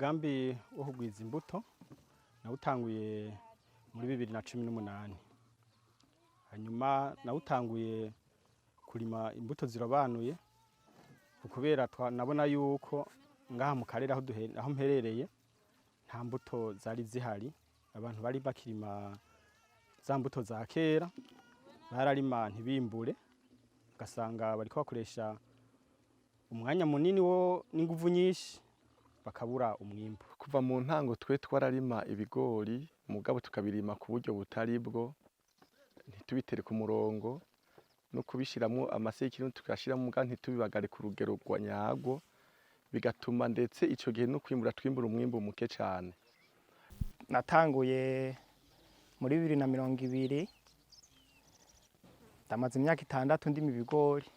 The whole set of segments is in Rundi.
Umugambi wo kugwiza imbuto nawutanguye muri 2018. Hanyuma nawutanguye kurima imbuto zirobanuye kubera nabona yuko ngaha mu karere aho mperereye nta mbuto zari zihari. Abantu bari bakirima za mbuto za kera, bararima ntibimbure, ugasanga bariko bakoresha umwanya munini wo n'inguvu nyinshi bakabura umwimbu. Kuva mu ntango twe twararima ibigori mugabo tukabirima ku buryo butari bwo, ntitubitere ku murongo no kubishiramwo amasekuru tukashiramo muga ntitubibagare ku rugero rwa nyarwo, bigatuma ndetse ico gihe no kwimbura twimbura umwimbu muke cane. Natanguye muri 2020, ndamaze imyaka 6 ndima ibigori.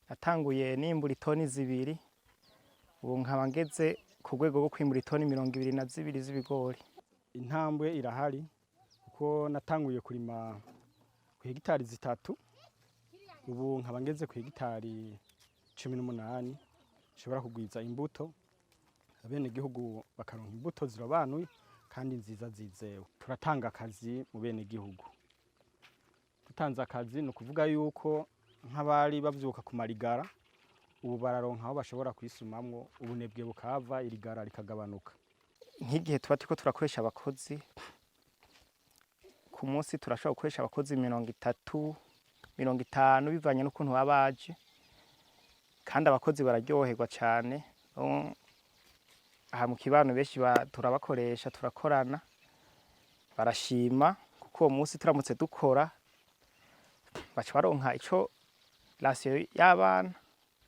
Natanguye nimbura itoni 2, ubu nkaba ngeze ku rwego rwo kwimbura itoni 22 z'ibigori. Intambwe irahari kuko natanguye kurima ku hegitari 3, ubu nkaba ngeze ku hegitari 18 nshobora kugwiza imbuto, abene gihugu bakaronka imbuto zirobanuye kandi nziza zizewe. Turatanga akazi mu bene gihugu. Dutanze akazi no kuvuga yuko nk'abari bavyuka ku marigara ubu bararonka aho bashobora kwisumamwo, ubunebwe bukava, irigara rikagabanuka. Nk'igihe tuba turiko turakoresha abakozi ku munsi, turashobora gukoresha abakozi 30, 50 bivanye n'ukuntu babaje, kandi abakozi bararyoherwa cane. Aha mu kibano benshi turabakoresha, turakorana, barashima kuko uwo munsi turamutse dukora baca baronka ico rasiyo y'abana.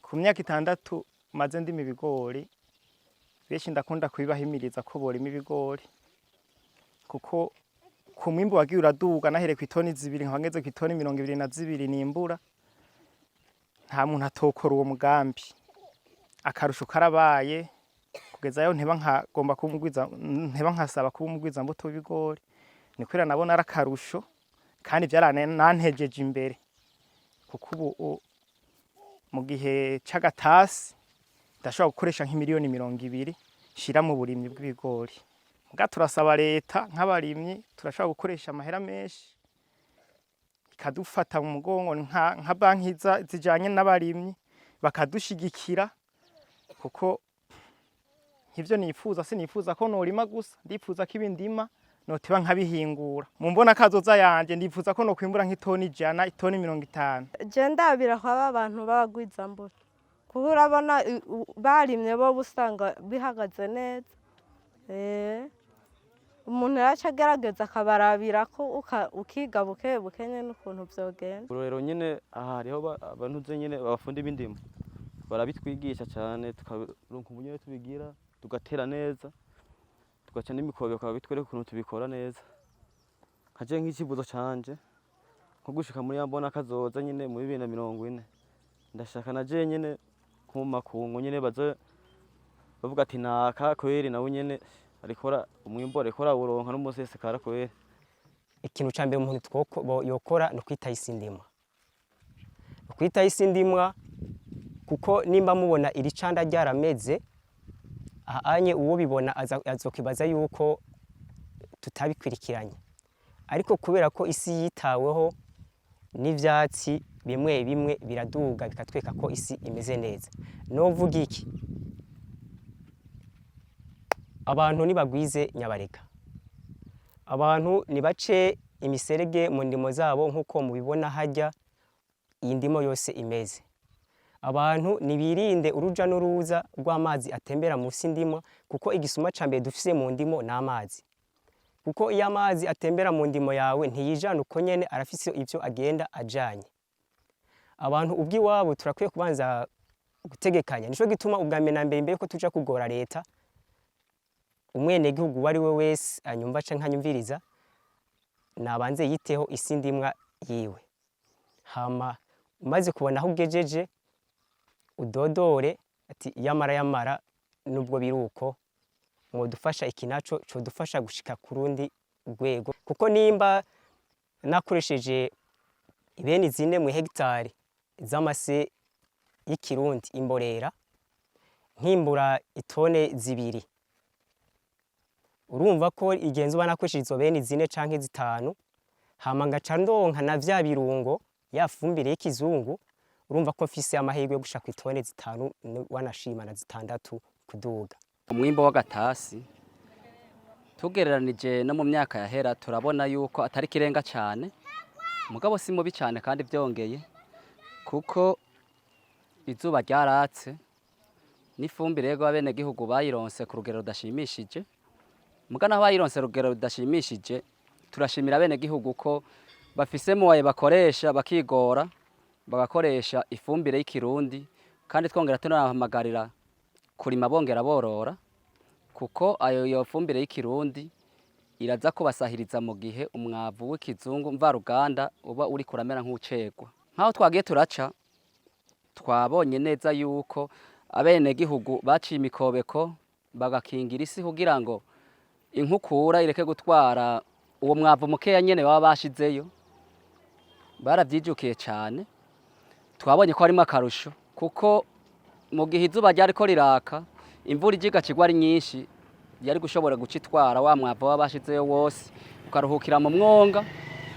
Ku myaka 6 maze ndima ibigori, benshi ndakunda kubibahimiriza ko borima ibigori kuko ku mwimbu wagiye uraduga. Nahereye ku itoni 2 nkaba ngeze ku itoni 22 nimbura. Nta muntu atokora uwo mugambi. Akarusho karabaye kugezayo nteba nkasaba kuba umugwiza mbuto w'ibigori. Nikwira nabona ari akarusho kandi byaranantejeje imbere kuko ubu mu gihe c'agatasi ndashobora gukoresha nk'imiliyoni 20 shira mu burimyi bw'ibigori. Muga turasaba leta nk'abarimyi, turashobora gukoresha amahera menshi ikadufata mu mugongo nka banki zijanye n'abarimyi bakadushigikira, kuko nk'ivyo nifuza sinifuza ko norima gusa, ndifuza ko ibindima notiba nkabihingura. Mu mbona kazoza yanje ndifuza ko nokwimbura nk'itoni 100, itoni 50. Je ndabira kwa abantu babagwiza mbuto kuko urabona barimye bo busanga bihagaze neza. Umuntu yaca agerageza akabarabira ko ukiga buke bukenye n'ukuntu vyogenda. Rero nyene aha hariho abantu ze nyene babafunda ibindimo barabitwigisha cyane, tukaronka ubunyene tubigira, tugatera neza, tugaca n'imikobeko babitwereka ukuntu tubikora neza. Kaje nk'ikibuzo canje nko gushika muri yambona kazoza nyene mu 2040, ndashaka naje nyene ku makungu nyene baze bavuga ati naka kweri nawe nyene arikora umwimbo arikora uronka n'umusesekara kweri. Ikintu ca mbere umuntu yokora no kwita isindimwa. Kwita isindimwa kuko nimba mubona iri canda ryarameze ahanye, uwo bibona azokibaza yuko tutabikwirikiranye, ariko kubera ko isi yitaweho n'ivyatsi bimwe bimwe biraduga bikatweka ko isi imeze neza. Novuga iki? Abantu nibagwize nyabarega, abantu nibace imiserege mu ndimo zabo nkuko mubibona hajya iyi ndimo yose imeze. Abantu nibirinde uruja n'uruza rw'amazi atembera munsi ndimo, kuko igisuma ca mbere dufise mu ndimo n'amazi. Kuko iyo amazi atembera mu ndimo yawe ntiyijana uko nyene, arafise ivyo agenda ajanye. Abantu ubwiwabo turakwiye kubanza gutegekanya. Nico gituma ubwamena mbere ko tuja kugora leta, umwene gihugu wari we wese anyumva canke nkanyumviriza nabanze yiteho isi ndimwa yiwe. Hama umaze kubona aho ugejeje udodore ati yamara nubwo biruko mwodufasha iki naco cyo dufasha gushika ku rundi rwego. Kuko nimba nakoresheje ibeni 4 mu hegitari z'amase y'ikirundi imborera, nkimbura itone 2 urumva ko igenzi ubona ko izo bene zine canke zitanu hama ngaca ndonka na vya birungo ya fumbire y'ikizungu urumva ko mfise amahirwe yo gushaka itone zitanu wanashima na zitandatu kuduga. Umwimbo w'agatasi tugereranije no mu myaka yahera turabona yuko atari kirenga cyane mugabo si mubi cyane kandi byongeye kuko izuba ryaratse n'ifumbire yego abene gihugu bayironse ku rugero rudashimishije mugana bayironse rugero rudashimishije turashimira abene gihugu ko bafise muwaye bakoresha bakigora bagakoresha ifumbire y'ikirundi kandi twongera tunahamagarira kurima bongera borora kuko ayo fumbire y'ikirundi iraza kubasahiriza mu gihe umwavu w'ikizungu mvaruganda uba uri kuramera nk'ucegwa. Nkaho twagiye turaca twabonye neza yuko abene gihugu baciye imikobeko bagakingira isi kugira ngo inkukura ireke gutwara uwo mwavu mukeya nyene baba bashizeyo baravyijukiye cyane. Twabonye ko harimo akarusho kuko mu gihe izuba ryariko riraka imvura ijiga kigwa ari nyinshi yari gushobora gucitwara wa mwavu baba bashizeyo wose ukaruhukira mu mwonga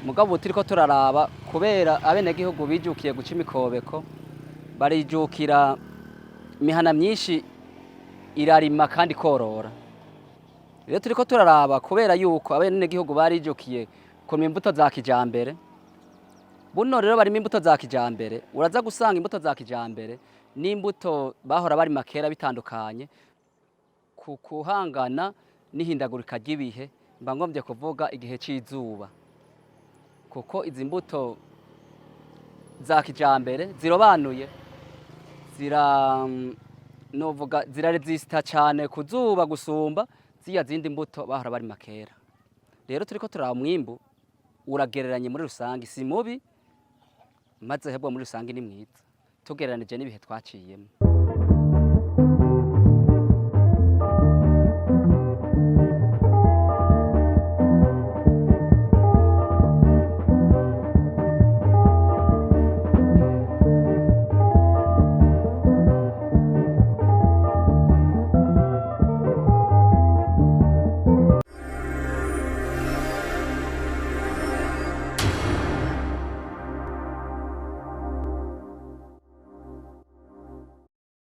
mugabo turiko turaraba kubera abene gihugu bijukiye guca imikobeko barijukira imihana myinshi irarima kandi korora. Rero turiko turaraba kubera yuko abene gihugu barijukiye kurima imbuto za kijambere buno rero barimo imbuto za kijambere uraza gusanga imbuto za kijambere n'imbuto bahora bari makera bitandukanye kuhangana n'ihindagurika ry'ibihe mba ngombye kuvuga igihe c'izuba kuko izi mbuto za kijambere zirobanuye ziraresista cyane ku zuba gusumba ziya zindi mbuto bahora bari makera. Rero turiko turaba umwimbu uragereranye muri rusangi si mubi maze hebwa muri rusangi ni mwiza tugereranije n'ibihe twaciyemo.